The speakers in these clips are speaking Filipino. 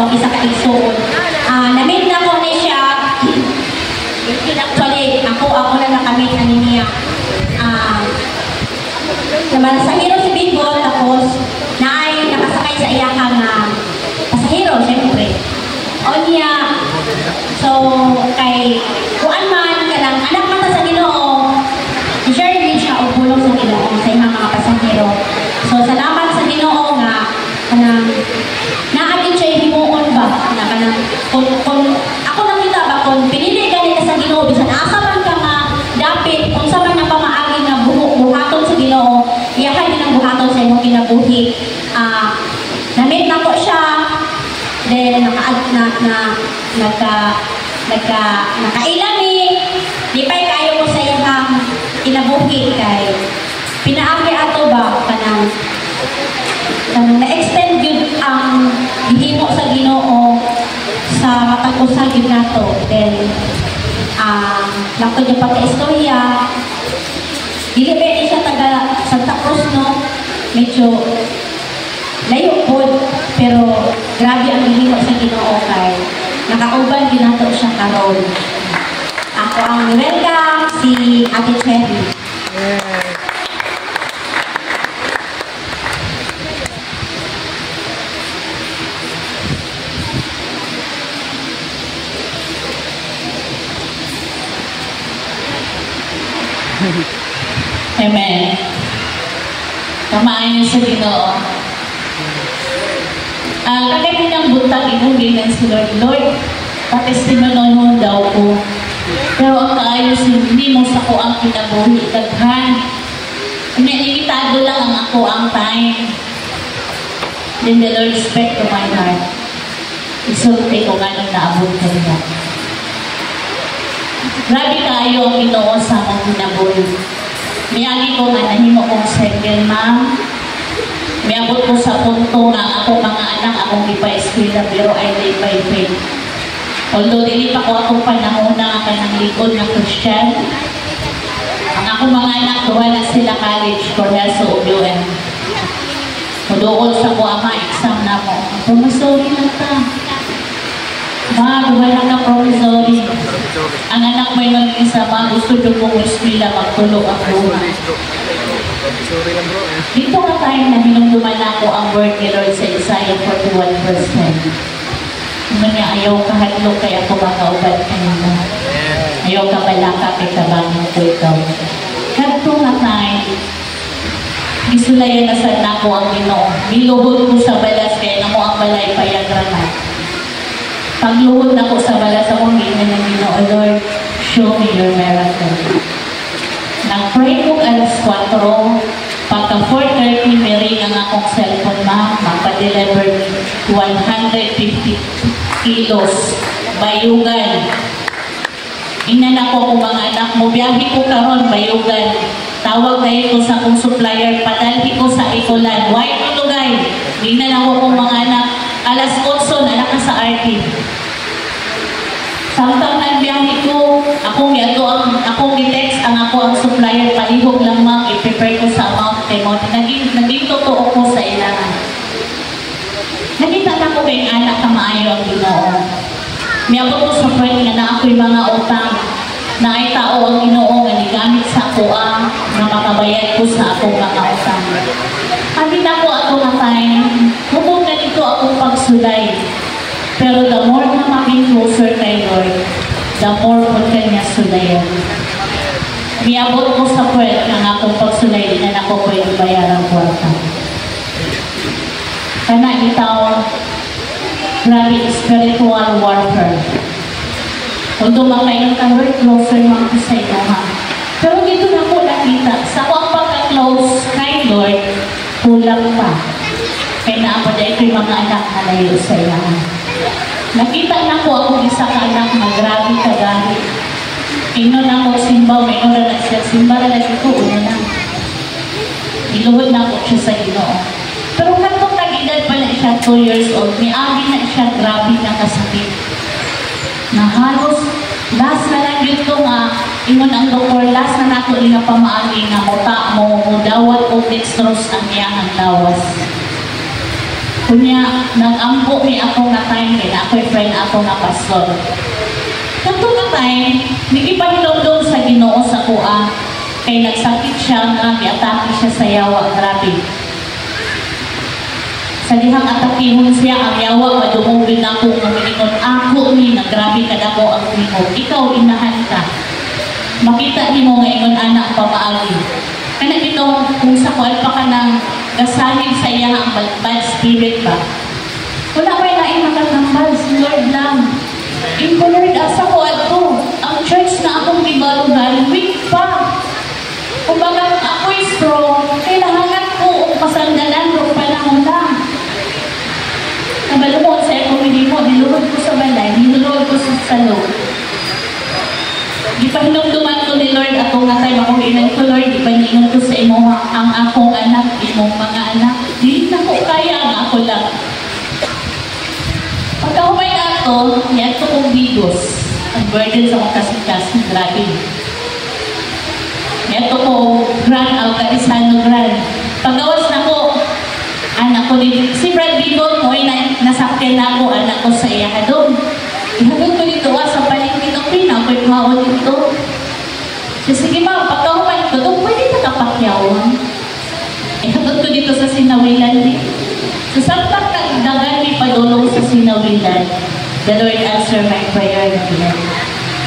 akong isa ka igsuon. Namit na ko ni siya. Actually, ako na nakamit ani niya. Naman sa hero si Bigot, tapos naay nakasakay sa iyakang pasahero, syempre. O niya, so kay kuan man kanang anak mata sa Ginoo, i-share din siya og pulong sa Ginoo sa imong mga pasahero. So salamat sa Ginoo nga kanang naagin siya himuon ba na kanang kung ako nakita ba kung pinili gani ka sa Ginoo bisan asa man ka nga dapit unsa man nga pamaagi nga buhaton sa Ginoo, iyahan din ang buhaton sa imong kinabuhi. Namit na ko siya, then nakailami, di pa'y kayo ko sa iyang kinabuhi kay pinaagi ato ba kanang na-extend yun ang hihimo sa Ginoo sa matag-usag yun nato. Then lakto niya pagka-istorya, dili ba siya taga Santa Cruz, no? Medyo layo po, pero grabe ang hihimo sa Ginoo kay nakauban din nato siya karon. Ako ang welcome si Ate Cherry. Amen. Kamain niyo sa Ginoo. Kagaminang buntag inugin si Lord, patestimonon daw ko. Pero ang kaayos hindi mo sa ko ang kinabuhi, daghan. Inikitado lang ang ako ang time. Then the Lord spoke to my heart. Isulti ko nga nung naabot ka niya. Grabe kaayo ang Ginoo sa akong kinabuhi. Miyagi ko nga nahimo kong single mom. Miabot ko sa punto nga ako mga anak akong ipa-eskwela pero I live by faith. Although dili pa ko akong panahon na kanang likod na Christian, ang akong mga anak duha na sila college, Cornell sa UM. Muduol sa ko ama, exam na mo. Promissory na ta. Ma, duha na ka promissory. Ang anak mo yung isa, ma, gusto nyo kong eskwela, magtulog ako. Dito nga tayo na hinumduman ako ang word ni Lord sa Isaiah 41 verse 10. Ano niya, ayaw kahadlok kaya ako makauban kanina. Ayaw ka balaka kay kabangon ko ikaw. Kadto nga tayo, isulayan na sa nako ang Ginoo. Miluhod ko sa balas kaya na mo ang balay payagranan. Pagluhod na ko sa balas ako, gina ng Ginoo, Lord, show me your miracle. Nag-pray ko alas 4, pagka 4:30 may ring ang akong cellphone, ma'am, magpa-deliver 150 kilos bayugan. Inan ako kung mga anak mo, biyahe ko karon bayugan. Tawag na ito sa akong supplier, padalhi ko sa Ikulan. Why tulugay? Inan ako kung mga anak, alas 8 na naka sa RT. Samtang nagbiyahe ko, akong i-text ang ako ang supplier, palihog lang ma'am, i-prepare ko sa amount kay mo. Naging totoo ko sa ilangan. Nakita na ko kay anak na maayo ang Ginoo. Miabot ko sa point nga na ako'y mga utang na ay tao ang Ginoo nga nigamit sa ako na makabayad ko sa akong mga utang. Nakita ko ako na time, hubog na dito akong pagsulay. Pero the more na maging closer kay Lord, the more po kanya sulayan. Miabot ko sa puwet ng akong pagsulay, di na ako pwede bayarang kwarta. Kana itaw, grabe spiritual warfare. Kung dumakayon ka, Lord, closer mga ko sa ito, ha? Pero dito na po nakita, sa ako ang pagka-close kay Lord, kulang pa. Kaya naapod ay ito'y mga anak na layo sa ilahan. Nakita na ko ako isa ka anak na grabe kagahi. Ino na ako simba, may ino na siya. Simba na ito, una na. Iluhod na ako siya sa Ginoo. Pero katong nag-edad pa na siya 2 years old, may agi na siya grabe na kasakit. Na halos, last na lang dito nga, ingon ang doktor, last na nato nga pamaagi nga muta mo, mudawat o dextrose ang iyang lawas. Kunya, nag-ampo ni ako na time, kaya ako'y friend ako na pastor. Kanto na time, nagipahilong sa Ginoo sa kuha, kay nagsakit siya nga, i-atake siya sa yawa, grabe. Sa dihang atakihon siya, ang yawa, madumugin ako, namilingon ako ni, nagrabe ka na ko ang tingog. Ikaw, inahan ka. Makita ni mo ngayon, anak, pamaagi. Kaya itong, kung sa kuwan pa ka ng gasahin sa iya ang bad spirit ba? Wala ko yung naimakat ng bad, si Lord lang. Ito Lord, asa ko ato. Ang church na akong gibalugan, weak pa. Kung baga ako'y strong, kailangan ko ang pasandalan kung panahon lang. Nabalumon sa comedy mo, niluhod ko sa balay, niluhod ko sa salo. Di pa hinumduman ko ni Lord ako nga tayo akong inan ko Lord, di pa niingon ko sa imo ang akong anak, imong mga anak. Di na ko kaya nga ako lang. Pagkahumay na ito, niyan ko kong bigos. Ang burden sa mga kasikas, grabe. Ito ko, grand, Alcarizano grand. Pagawas na ko, anak ko din, si Brad Bigol mo, nasakyan na ako, anak ko sa iya doon. Ihagod ko dito, sa palingkin ng pina, ako'y pahawad dito. So, sige ma, pagkahumay ko, doon pwede na kapakyawan. Ihagod ko dito sa Sinawilan din. So, samtang nagdagan may padulong sa Sinawilan, the Lord answer my prayer na bilang.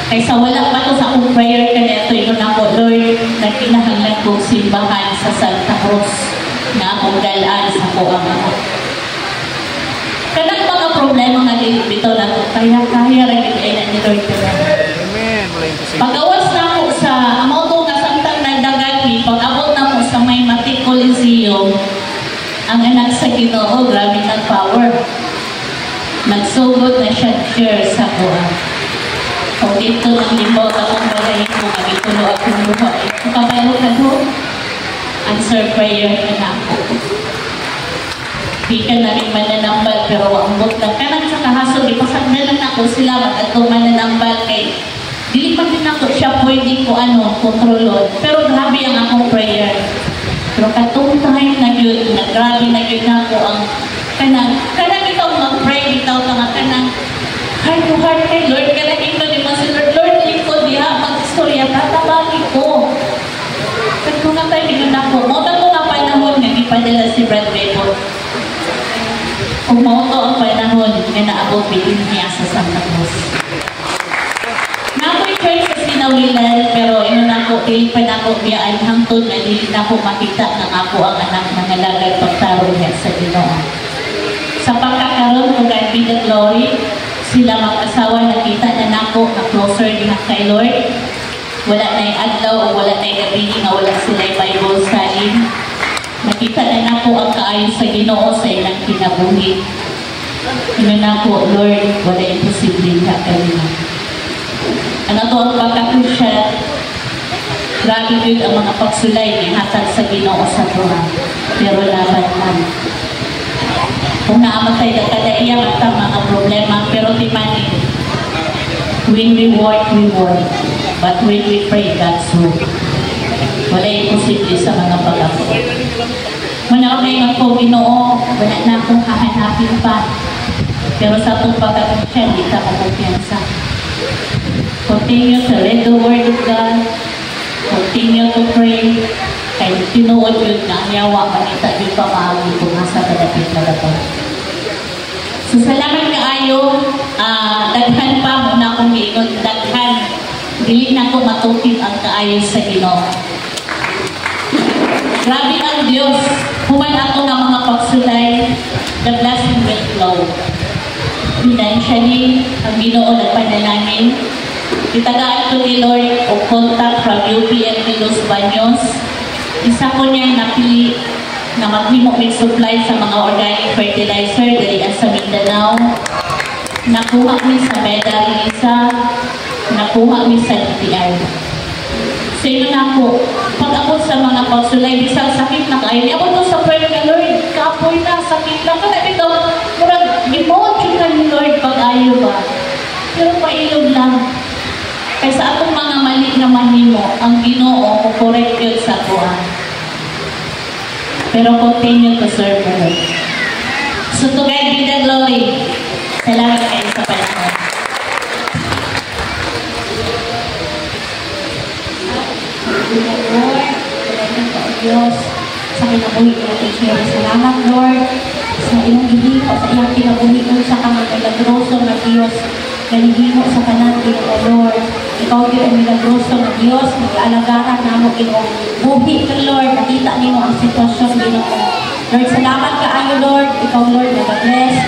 Kaysa wala pa to sa akong prayer ka neto, yun ako, Lord, nagkinahanglan kong simbahan sa Santa Cruz na akong galaan sa kuwang ako. Kanang mga problema nga bitaw na ito, kaya rin ito ni Lord ka na. Pag-awas na ako sa amauto nga samtang nagdagati, pag-abot na ako sa may Matic Coliseum, ang anak sa Ginoo, grabe ng power. Nagsugod na siya share sa kuwang. Kung dito ng limbaw akong balay ko, magitulo akong buhay. Kung kabayo ka doon, answer prayer ka na ako. Di ka na rin mananambal, pero wambot lang. Kanang sa kahasog, ipasagdalan ako sila mag-ato mananambal kay dili pa din ako siya pwede ko kontrolon. Pero grabe ang akong prayer. Pero katong time na yun, grabe na yun ako ang kanang ikaw mag-pray, ikaw ka kanang heart to heart kay Lord, kanang ito di mo si Lord, lingkod diha, mag-istorya, tatabagi ko. Kasi kung nga tayo din ako, mauta ko nga panahon nga ipadala si Brad Bebo. Kung mauto ang panahon nga naabot bitin niya sa Santa Cruz. Nako'y church sa Sinawilan, pero ino na ko, dili pa na ko biyaan hangtod na dili na ko makita ng ako ang anak mga lagay pagtarong niya sa Ginoo. Sa pagkakaroon ko God be the glory, sila mag-asawa nakita na nako na closer din kay Lord. Wala na yung adlaw o wala na yung gabi na wala sila yung Bible study. Nakita na nako ang kaayos sa Ginoo sa ilang kinabuhi. Ino na ko, Lord, wala imposible ka kanina. Ano to ang pagkakusya? Grabe yun ang mga pagsulay ni hatag sa Ginoo sa Tuhan. Pero laban lang. Kung naamatay na kadaiya ang mga problema, pero di mani. When we work, we work. But when we pray, God's word. Wala imposible sa mga pag-ako. Muna ngayon ako, Ginoo, wala na akong hahanapin pa. Pero sa itong pagkakusya, hindi ka kumpiyansa. Continue to read the Word of God. Continue to pray. Kaya tinuod yun na yawa, manita yun pa maagi kung nasa kadapit na dapat. So, salamat kaayo. Daghan pa muna akong giingon. Daghan. Dili na ko matukid ang kaayo sa Ginoo. Grabe ang Diyos. Human ako ng mga pagsulay. The blessing will flow. Financially, ang Ginoo nagpanalangin. Itagaan ko ni Lord o contact from UPNP Los Baños. Isa ko niyang napili na maghimo with supply sa mga organic fertilizer dali sa Mindanao. Nakuha mi sa Medal Isa, nakuha mi sa DTI. So yun ako, pag ako sa mga pagsulay, bisang sakit na kayo, ako to sa prayer na Lord, kapoy na, sakit lang. Kaya ito, murag, limot yun ka ni Lord pag-ayo ba? Pero pailog lang. Kaya sa atong mga mali na mahimo, ang Ginoo, kukorek yun sa tuwan. Pero continue to serve the Lord. So Lori. Salamat kayo sa panahon. Lord, salamat po, Diyos, sa kinabuhi ng Teacher. Salamat, Lord, sa iyong gihimo, sa iyong kinabuhi kung sa kamang milagroso na Diyos, ganihimo sa kanan, Ginoo, Lord. Ikaw yun ang milagroso na Diyos, mag-alagaran na mo, Ginoo. Buhi ka, Lord, nakita niyo ang sitwasyon, Ginoo. Lord, salamat ka ayo, Lord. Ikaw, Lord, mag-bless.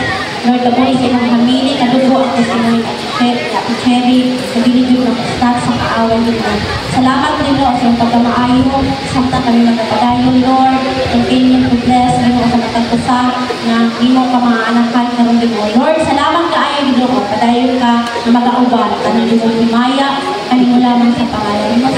Lord, kabuhi sa iyong hamili, kadugo ang testimony at Cherry, nabili din ng stats sa kaawan nito. Salamat din, Lord, sa iyong pagkamaayo. Samta kami magpapadayon, Lord. Continue to bless. Ginoo sa matagpusa na imo ka mga anakan karong Ginoo. Lord, salamat ka ayo, Ginoo. Padayon ka na mag-auban. Kanang Ginoo himaya, kanimo lamang sa pangalan mo.